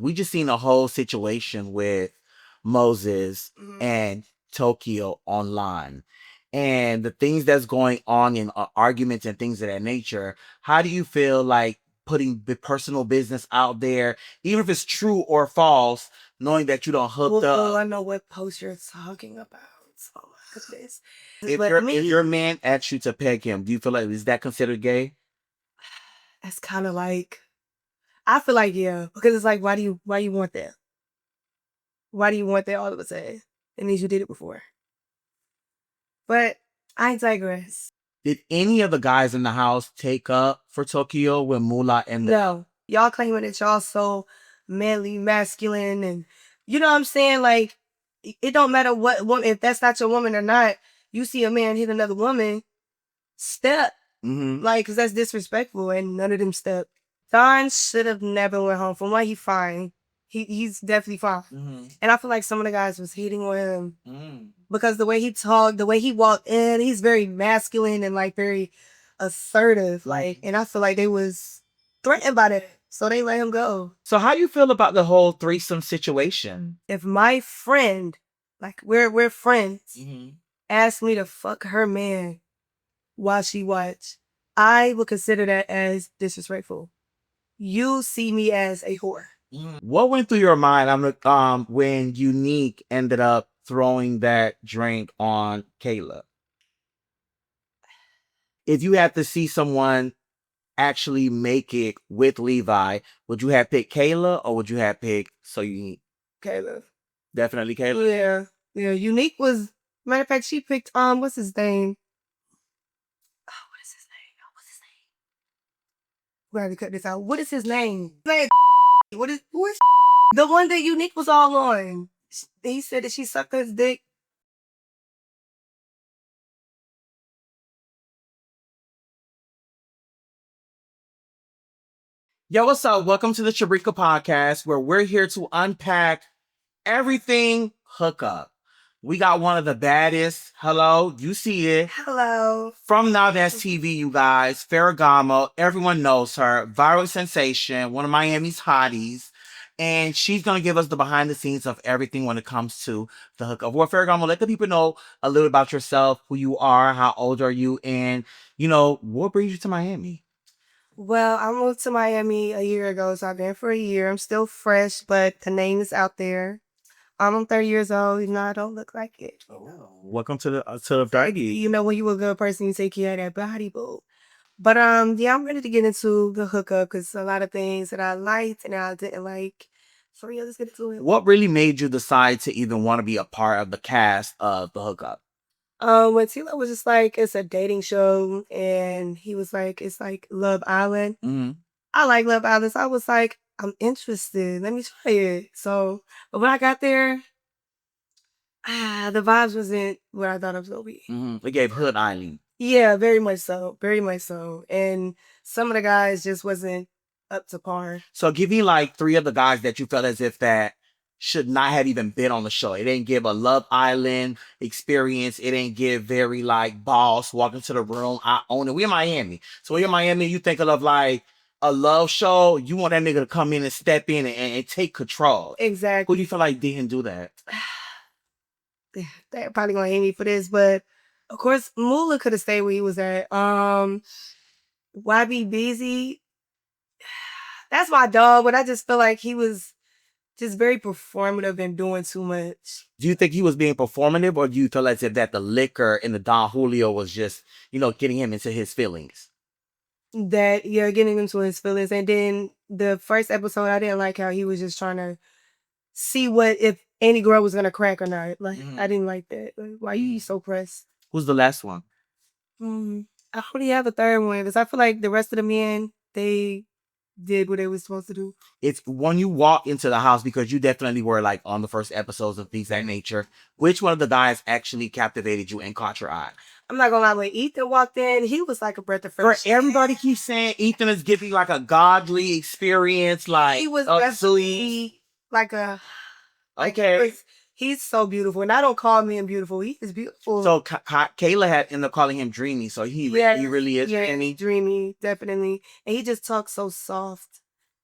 We just seen a whole situation with Moses and Tokyo online. And the things that's going on in arguments and things of that nature, how do you feel like putting the personal business out there, even if it's true or false, knowing that you don't hooked up? Well, I know what post you're talking about. Oh my goodness. If your man asks you to peg him, do you feel like, is that considered gay? That's kind of like, I feel like, yeah, because it's like, why do you want that? Why do you want that all of a sudden? It means you did it before. But I digress. Did any of the guys in the house take up for Tokyo when Mula and No. Y'all claiming that y'all so manly, masculine, and you know what I'm saying? Like, it don't matter what woman, if that's not your woman or not, you see a man hit another woman, step. Like, because that's disrespectful, and none of them step. Don should have never went home. From what he fine. He's definitely fine. And I feel like some of the guys was hating on him because the way he talked, the way he walked in, he's very masculine and like very assertive. Like, and I feel like they was threatened by that, so they let him go. So how you feel about the whole threesome situation? If my friend, like we're friends, asked me to fuck her man while she watched, I would consider that as disrespectful. You see me as a whore. What went through your mind when Unique ended up throwing that drink on Kayla? If you had to see someone actually make it with Levi, would you have picked Kayla or would you have picked Unique? Kayla. Definitely Kayla? Yeah. Unique was, matter of fact, she picked, what's his name? Oh, what is his name? We gotta cut this out. What is his name? Who is the one that Unique was all on? He said that she sucked his dick. Yo, what's up? Welcome to the Shabrikas podcast, where we're here to unpack everything hookup. We got one of the baddest. Hello, you see it. Hello. From NowThatsTV, you guys. Farrahgamo. Everyone knows her. Viral sensation. One of Miami's hotties. And she's going to give us the behind the scenes of everything when it comes to the hookup. Well, Farrahgamo, let the people know a little about yourself, who you are, how old are you, and, what brings you to Miami? Well, I moved to Miami a year ago, so I've been for a year. I'm still fresh, but the name is out there. I'm 30 years old. I don't look like it. Welcome to the 30. When you a good person, you take care of that body, boo. But yeah, I'm ready to get into the hookup because a lot of things that I liked and I didn't like. So yeah, let's get into it. What really made you decide to even want to be a part of the cast of the hookup? When Tila was just like, it's a dating show, and he was like, it's like Love Island. I like Love Island, so I was like, I'm interested. Let me try it. So, but when I got there, the vibes wasn't what I thought it was gonna be. They gave Hood Island. Yeah, very much so. Very much so. And some of the guys just wasn't up to par. So give me like 3 of the guys that you felt as if that should not have even been on the show. It didn't give a Love Island experience. It didn't give very like boss, walk into the room, I own it. We're in Miami. So when you're in Miami, you think of like a love show, you want that nigga to come in and step in and take control. Exactly. Who do you feel like didn't do that? They're probably gonna hate me for this, but of course Mula could have stayed where he was at. YB Busy, that's my dog, but I just feel like he was just very performative and doing too much. Do you think he was being performative, or do you feel as if that the liquor and the Don Julio was just, getting him into his feelings? That, yeah, getting into his feelings. And then the first episode, I didn't like how he was just trying to see if any girl was gonna crack or not. Like, I didn't like that. Like, why you so pressed? Who's the last one? I already have a third one because I feel like the rest of the men, they did what they was supposed to do. It's when you walk into the house, because you definitely were like on the first episodes of things of that nature. Which one of the guys actually captivated you and caught your eye? I'm not gonna lie, when Ethan walked in, he was like a breath of fresh air. Everybody keeps saying Ethan is giving like a godly experience, like he was sweet, like a okay. He's so beautiful, and I don't call men beautiful. He is beautiful. So Kayla had ended up calling him dreamy. So he really is dreamy. Dreamy, definitely. And he just talks so soft.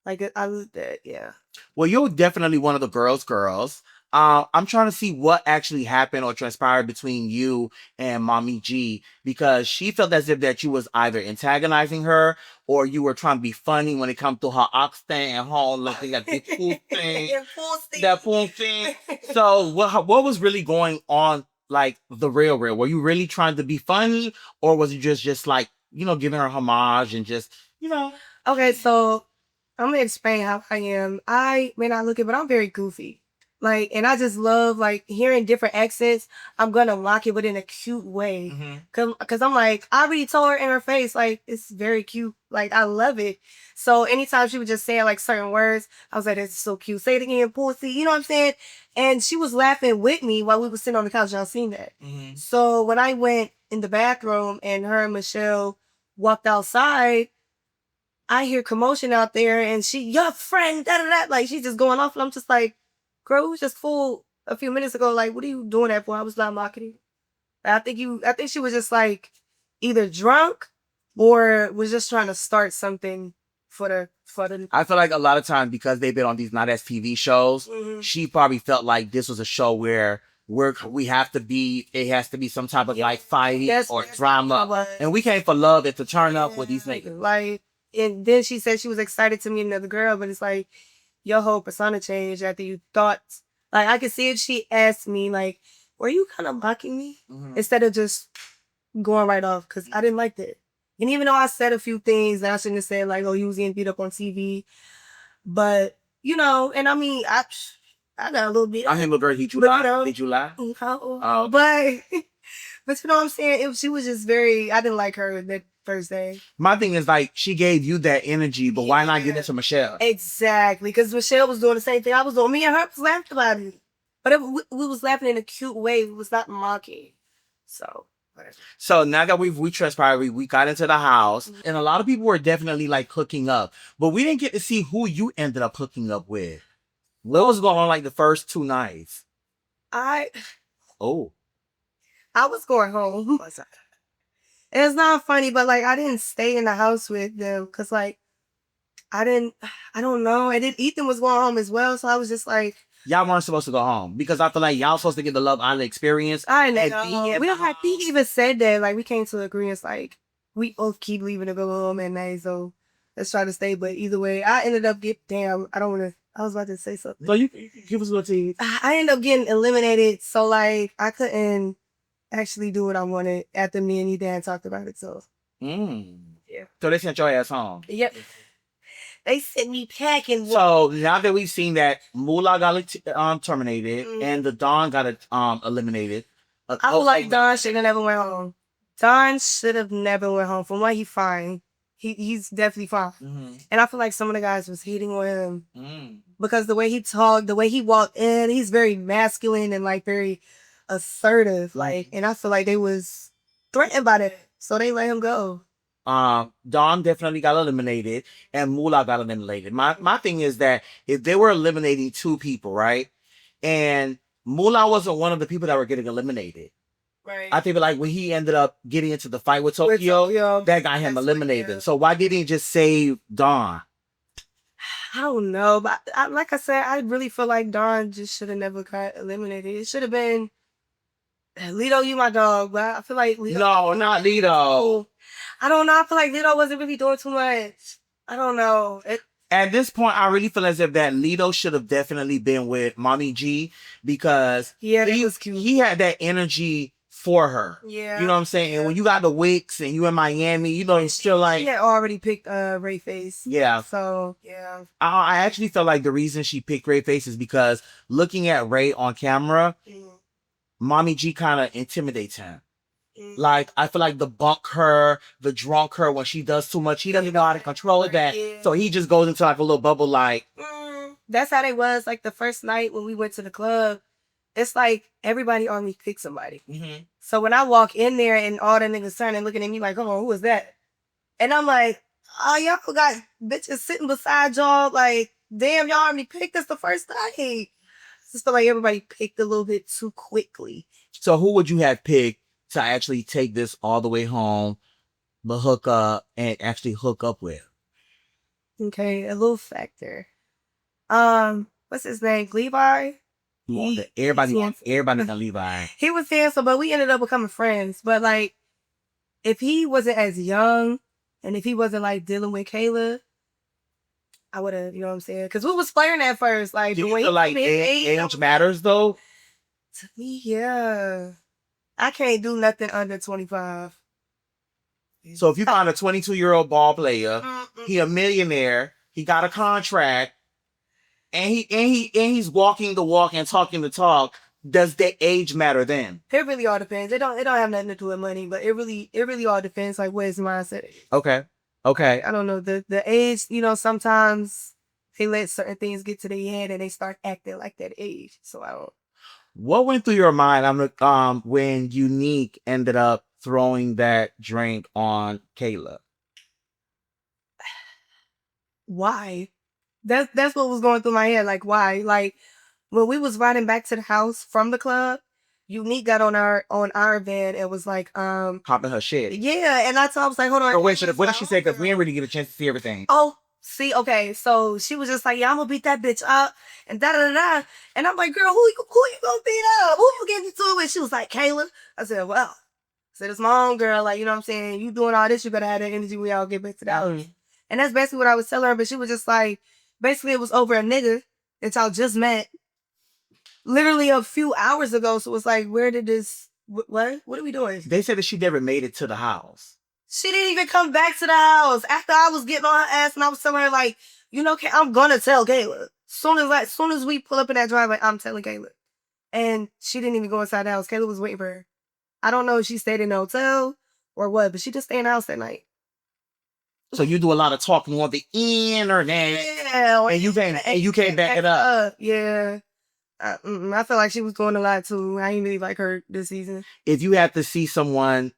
Like I lived that, yeah. Well, you're definitely one of the girls. I'm trying to see what actually happened or transpired between you and Mommy G, because she felt as if that you was either antagonizing her or you were trying to be funny when it comes to her oxtail and her looking at the pool thing, that pool thing. So what was really going on? Like the real? Were you really trying to be funny, or was it just like, giving her homage and just, Okay, so I'm gonna explain how I am. I may not look it, but I'm very goofy. Like, and I just love like hearing different accents. I'm gonna lock it, but in a cute way. Cause I'm like, I already told her in her face, like, it's very cute. Like, I love it. So anytime she would just say like certain words, I was like, that's so cute. Say it again, pussy. You know what I'm saying? And she was laughing with me while we were sitting on the couch. Y'all seen that? So when I went in the bathroom and her and Michelle walked outside, I hear commotion out there and your friend, da da da. Like, she's just going off. And I'm just like, girl, we was just full a few minutes ago. Like, what are you doing that for? I was not mocking you. I think she was just like either drunk or was just trying to start something for the. I feel like a lot of times, because they've been on these NowThatsTV shows, she probably felt like this was a show where it has to be some type of like fight or drama. And we came for love and to turn up with these niggas. Like, and then she said she was excited to meet another girl, but it's like your whole persona changed after you thought. Like, I could see if she asked me, like, were you kind of mocking me? Instead of just going right off, because I didn't like that. And even though I said a few things that I shouldn't have said, like, oh, you was getting beat up on TV, but, and I mean, I got a little bit. I mean, little girl, did you lie? Did you lie? Oh. But you know what I'm saying? She was just I didn't like her that first day. My thing is, like, she gave you that energy, but why not give it to Michelle? Exactly, because Michelle was doing the same thing I was doing. Me and her was laughing about it. But we was laughing in a cute way. We was not mocking. So, whatever. So now that we transpired, we got into the house, and a lot of people were definitely like hooking up, but we didn't get to see who you ended up hooking up with. What was going on like the first 2 nights? I was going home. It's not funny, but like I didn't stay in the house with them because like I don't know. And then Ethan was going home as well, so I was just like, y'all weren't supposed to go home because I feel like y'all supposed to get the Love Island experience. I know. We don't have. He even said that. Like, we came to agreement. Like, we both keep leaving to go home at night, so let's try to stay. But either way, I ended up damn. I don't want to. I was about to say something. So you give us a little tea. I ended up getting eliminated, so like I couldn't actually do what I wanted after me and Ethan talked about it. So yeah. So they sent your ass home. Yep. They sent me packing. So now that we've seen that Mula got terminated and the Don got eliminated, I feel like Don should have never went home. Don should have never went home. From what he fine, he's definitely fine. And I feel like some of the guys was hating on him because the way he talked, the way he walked in, he's very masculine and like very assertive. Like, and I feel like they was threatened by that, so they let him go. Don definitely got eliminated and Mula got eliminated. My thing is that if they were eliminating 2 people, right? And Mula wasn't one of the people that were getting eliminated. Right. I think like when he ended up getting into the fight with Tokyo, that got him eliminated. So why didn't he just save Don? I don't know, but like I said, I really feel like Don just should have never got eliminated. It should have been Lito, you my dog, but I feel like Lito. No, not Lito. I don't know. I feel like Lito wasn't really doing too much. I don't know. At this point, I really feel as if that Lito should have definitely been with Mommy G because he was cute. He had that energy for her. Yeah. You know what I'm saying? And when you got the Wicks and you in Miami, it's still like... She had already picked Ray Face. Yeah. So, yeah. I actually felt like the reason she picked Ray Face is because looking at Ray on camera, Mommy G kind of intimidates him. Like, I feel like the drunk her when she does too much, he doesn't know how to control that. Yeah. So he just goes into like a little bubble like... That's how they was like the first night when we went to the club. It's like everybody on me picked somebody. So when I walk in there and all the niggas turning and looking at me like, oh, who is that? And I'm like, oh, y'all got bitches sitting beside y'all. Like, damn, y'all already picked us the first night. I just feel like everybody picked a little bit too quickly. So who would you have picked to actually take this all the way home, the hookup, and actually hook up with? Okay, a little factor. What's his name? Levi? Everybody can Levi. He was handsome, but we ended up becoming friends. But like, if he wasn't as young, and if he wasn't like dealing with Kayla, I would have, you know what I'm saying? Because we was flirting at first. Like, Do the you way feel like age matters though? to me, yeah. I can't do nothing under 25. So if you find a 22-year-old ball player, he a millionaire, he got a contract, and he's walking the walk and talking the talk, does the age matter then? It really all depends. It don't have nothing to do with money, but it really all depends like what his mindset is. Okay. Okay. I don't know. The age, sometimes they let certain things get to their head and they start acting like that age. So I don't. What went through your mind when Unique ended up throwing that drink on Kayla? Why? That's what was going through my head. Like, why? Like, when we was riding back to the house from the club, Unique got on our van and was like, Popping her shit. yeah, and I was like, hold on. Or wait, what did she say? Because we didn't really get a chance to see everything. Oh, see, okay, so she was just like, yeah, I'm gonna beat that bitch up, and da da da da. And I'm like, girl, who you gonna beat up? Who you getting into it with? She was like, Kayla. I said, well, it's my own girl. Like, you know what I'm saying? You doing all this, you better have that energy. We all get back to the house. And that's basically what I was telling her. But she was just like, basically, it was over a nigga that y'all just met literally a few hours ago. So it's like, where did this? What are we doing? They said that she never made it to the house. She didn't even come back to the house after I was getting on her ass and I was telling her like, I'm gonna tell Kayla. Soon as we pull up in that driveway, I'm telling Kayla. And she didn't even go inside the house. Kayla was waiting for her. I don't know if she stayed in the hotel or what, but she just stayed in the house that night. So you do a lot of talking on the internet, Yeah, and you can't back it up. Yeah. I feel like she was doing a lot too. I ain't really like her this season. If you had to see someone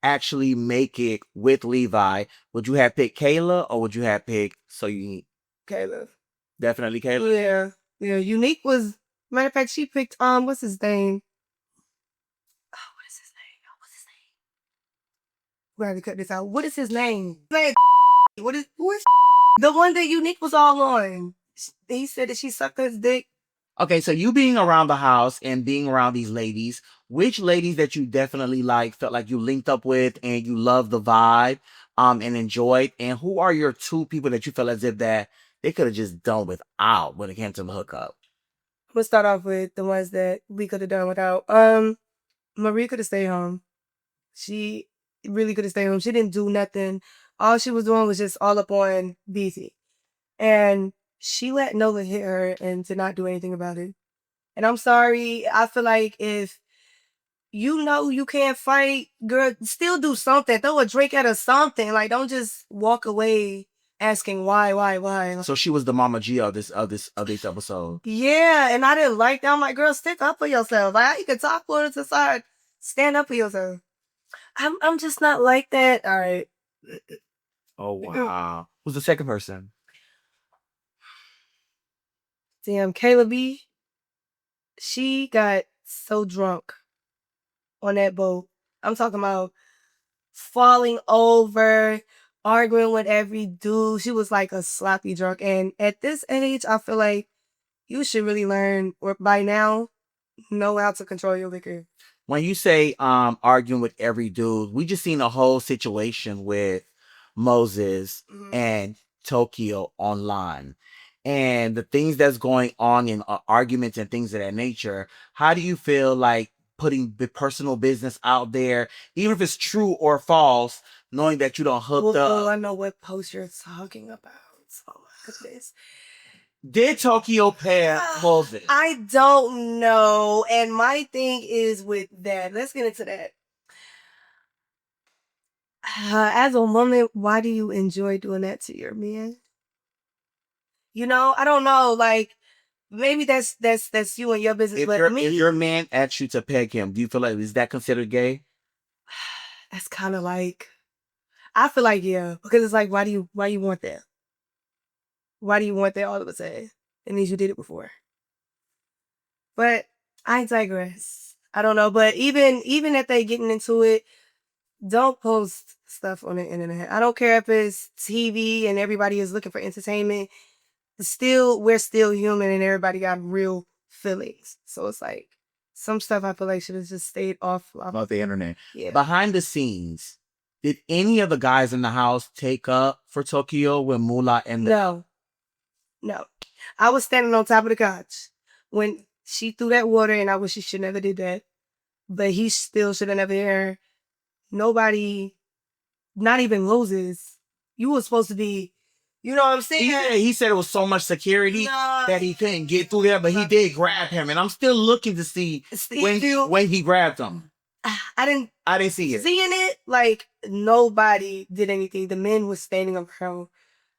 actually make it with Levi, would you have picked Kayla or would you have picked Unique? Kayla. Definitely Kayla. Yeah. Yeah. Unique was, matter of fact, she picked what's his name? What is his name? We have to cut this out. What is his name? Who is the one that Unique was all on? He said that she sucked his dick. Okay, so you being around the house and being around these ladies, which ladies that you definitely felt like you linked up with and you loved the vibe, and enjoyed, and who are your two people that you felt as if that they could have just done without when it came to the hookup? We'll start off with the ones that we could have done without. Marie could have stayed home. She really could have stayed home. She didn't do nothing. All she was doing was just all up on BT. And she let Nola hit her and to not do anything about it. And I'm sorry. I feel like if you can't fight, girl, still do something. Throw a drink at her something. Like, don't just walk away asking why. So she was the Mama G of this episode. Yeah, and I didn't like that. I'm like, girl, stick up for yourself. Like, you can talk for it to side. Stand up for yourself. I'm just not like that. All right. Oh wow. Who's the second person? Damn, Kayla B. She got so drunk on that boat. I'm talking about falling over, arguing with every dude. She was like a sloppy drunk. And at this age, I feel like you should really learn, or by now, know how to control your liquor. When you say arguing with every dude, we just seen a whole situation with Moses and Tokyo online. And the things that's going on in arguments and things of that nature, how do you feel like putting the personal business out there, even if it's true or false, knowing that you don't hooked up? Oh, I know what post you're talking about. Oh my goodness. Did Tokyo pair Moses? I don't know. And my thing is with that. Let's get into that. As a woman, why do you enjoy doing that to your man? I don't know. Like, maybe that's you and your business. If your man asked you to peg him, do you feel like is that considered gay? That's kind of like, I feel like, yeah, because it's like, why do you want that? Why do you want that all of a sudden? It means you did it before. But I digress. I don't know. But even if they getting into it, don't post stuff on the internet. I don't care if it's TV and everybody is looking for entertainment. We're still human and everybody got real feelings. So it's like some stuff I feel like should have just stayed off the internet. Yeah. Behind the scenes, did any of the guys in the house take up for Tokyo with Mula and No. I was standing on top of the couch when she threw that water, and I wish she should never did that. But he still should have never hit her. Nobody, not even Moses. You were supposed to be, you know what I'm saying? He said it was so much security that he couldn't get through there, but he did grab him, and I'm still looking to see when he grabbed him. I didn't see it. Seeing it, like nobody did anything. The men was standing around.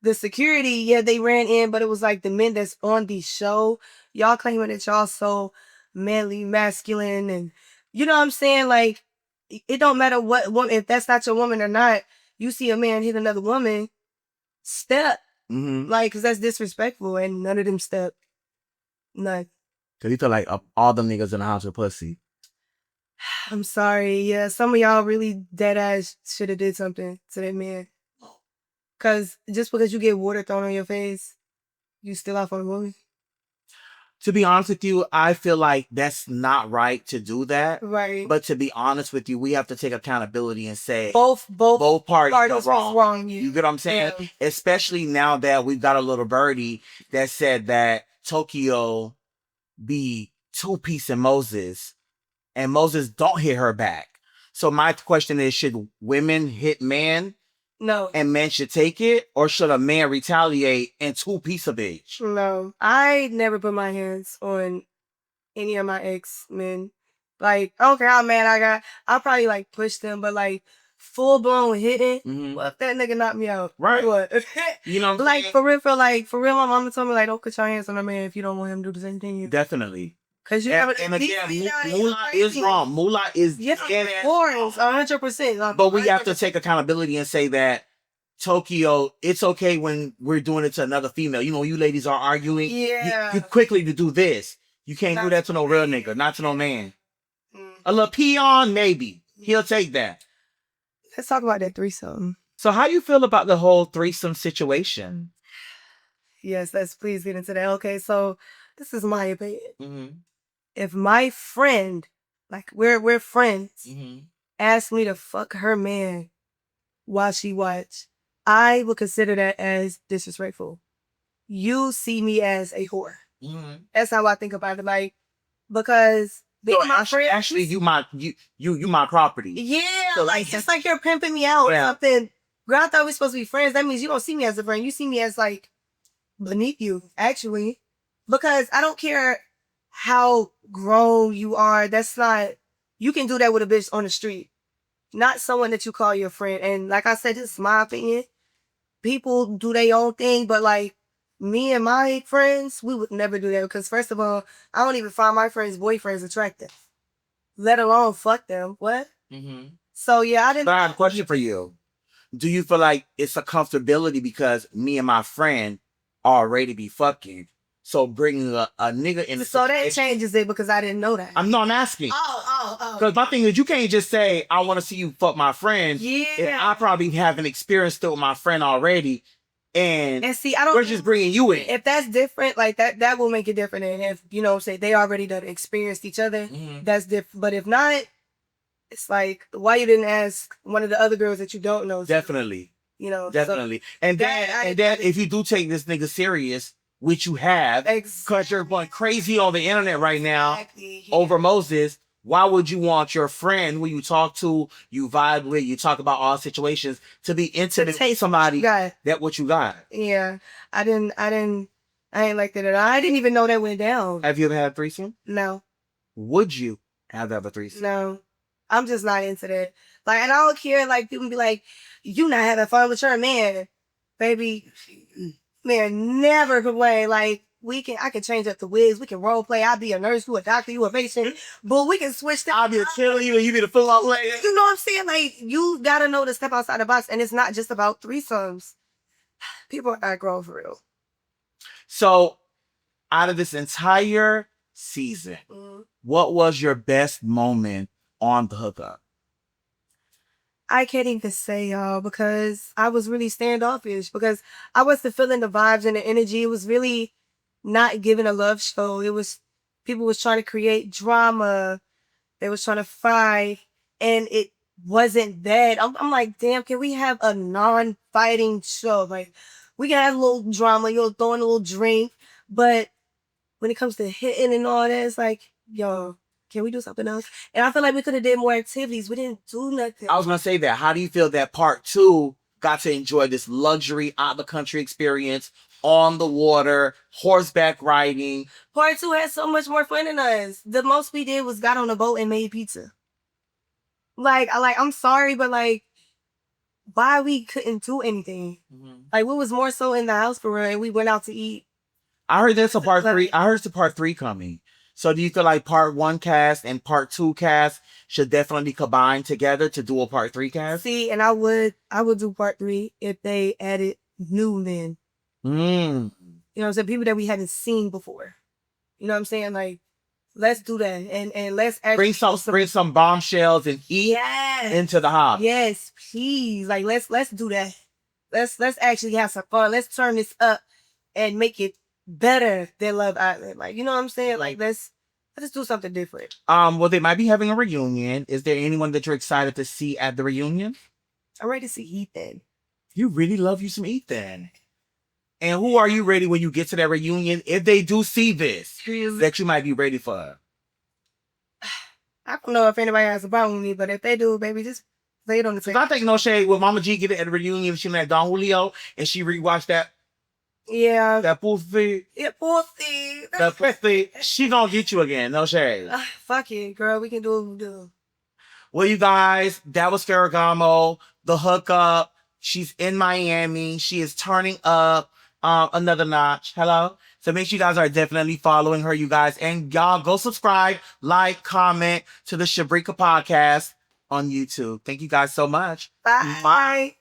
The security, yeah, they ran in, but it was like the men that's on the show. Y'all claiming that y'all so manly, masculine, and you know what I'm saying? Like, it don't matter what woman, if that's not your woman or not, you see a man hit another woman, step. Like, because that's disrespectful, and none of them step. None. Because you feel like all them niggas in the house are pussy. I'm sorry. Yeah, some of y'all really dead ass should have did something to that man. Because just because you get water thrown on your face, you still out for a woman. To be honest with you, I feel like that's not right to do that. Right. But to be honest with you, we have to take accountability and say both parties are wrong. You get what I'm saying? Yeah. Especially now that we've got a little birdie that said that Tokyo be two-piecing Moses and Moses don't hit her back. So my question is, should women hit men? No. And men should take it? Or should a man retaliate and two-piece a bitch? No. I never put my hands on any of my ex-men. Like, I don't care how mad I got. I'll probably, like, push them, but, like, full-blown hitting, well, if that nigga knocked me out. Right. What? You know what I'm like, saying? for real, my mama told me, like, don't put your hands on a man if you don't want him to do the same thing. Definitely. Because you and again, Mula is wrong. Mula is dead ass wrong. 100%. But we have to take accountability and say that Tokyo, it's okay when we're doing it to another female. You know, you ladies are arguing. Yeah. You quickly to do this. You can't do that to no real nigga, not to no man. A little peon, maybe. He'll take that. Let's talk about that threesome. So how you feel about the whole threesome situation? Yes, let's please get into that. Okay, so this is my opinion. If my friend, like we're friends, asked me to fuck her man while she watched, I would consider that as disrespectful. You see me as a whore. That's how I think about it. Like, because my friends, actually, you my property. Yeah, so like it's like you're pimping me out or something. Girl, I thought we were supposed to be friends. That means you don't see me as a friend. You see me as like beneath you, actually. Because I don't care how grown you are. That's not, you can do that with a bitch on the street. Not someone that you call your friend. And like I said, this is my opinion. People do their own thing, but like me and my friends, we would never do that. Because first of all, I don't even find my friends' boyfriends attractive. Let alone fuck them. What? So yeah, I didn't. But I have a question for you. Do you feel like it's a comfortability because me and my friend already be fucking? So bringing a nigga in the so that changes it because I didn't know that. I'm asking. Oh. Because my thing is, you can't just say, I want to see you fuck my friend. Yeah. If I probably have an experience still with my friend already. And see, I don't. We're just bringing you in. If that's different, like that will make it different. And if, you know, say they already done experienced each other, that's different. But if not, it's like, why you didn't ask one of the other girls that you don't know? Definitely. You know. Definitely. So and then if you do take this nigga serious, which you have, because you're going crazy on the internet right now over Moses, why would you want your friend who you talk to, you vibe with, you talk about all situations, to be intimate with somebody that what you got? Yeah. I ain't like that at all. I didn't even know that went down. Have you ever had a threesome? No. Would you have a threesome? No. I'm just not into that. Like, and I don't care, like, people be like, you not having fun with your man. Baby, man, never complain. Like, I can change up the wigs. We can role play. I'll be a nurse, you a doctor, you a patient. But we can switch that. I'll be a cheerleader, you be the full-on player. You know what I'm saying? Like, you gotta know to step outside the box. And it's not just about threesomes. People are not grown for real. So, out of this entire season, what was your best moment on the hookup? I can't even say, y'all, because I was really standoffish because I wasn't feeling the vibes and the energy. It was really not giving a love show. It was people was trying to create drama. They was trying to fight, and it wasn't that. I'm like, damn, can we have a non-fighting show? Like, we can have a little drama, throwing a little drink, but when it comes to hitting and all that, it's like, yo, can we do something else? And I feel like we could have did more activities. We didn't do nothing. I was gonna say that. How do you feel that part 2 got to enjoy this luxury out of the country experience on the water, horseback riding? Part 2 had so much more fun than us. The most we did was got on a boat and made pizza. I'm sorry, but like, why we couldn't do anything? Mm-hmm. Like, we was more so in the house for real, and we went out to eat. I heard there's a part 3. I heard it's a part 3 coming. So do you feel like part 1 cast and part 2 cast should definitely combine together to do a part 3 cast? See, and I would do part 3 if they added new men. You know what I'm saying? People that we hadn't seen before. You know what I'm saying? Like, let's do that, and let's bring some bombshells and eat into the house. Yes, please. Like, let's do that. Let's actually have some fun. Let's turn this up and make it better than Love Island. Like, you know what I'm saying? Like, let's do something different. Well, they might be having a reunion. Is there anyone that you're excited to see at the reunion? I'm ready to see Ethan. You really love you some Ethan. And who are you ready when you get to that reunion? If they do see this, that you might be ready for. I don't know if anybody has a problem with me, but if they do, baby, just lay it on the table. I think no shade. When Mama G get it at the reunion, she met Don Julio, and she rewatched that. Yeah. That pussy. Yeah, pussy. That pussy. She gonna get you again. No shade. Fuck it, girl. We can do what we do. Well, you guys, that was Farrahgamo, the hookup. She's in Miami. She is turning up another notch. Hello. So make sure you guys are definitely following her, you guys. And y'all go subscribe, like, comment to the Shabrika podcast on YouTube. Thank you guys so much. Bye. Bye.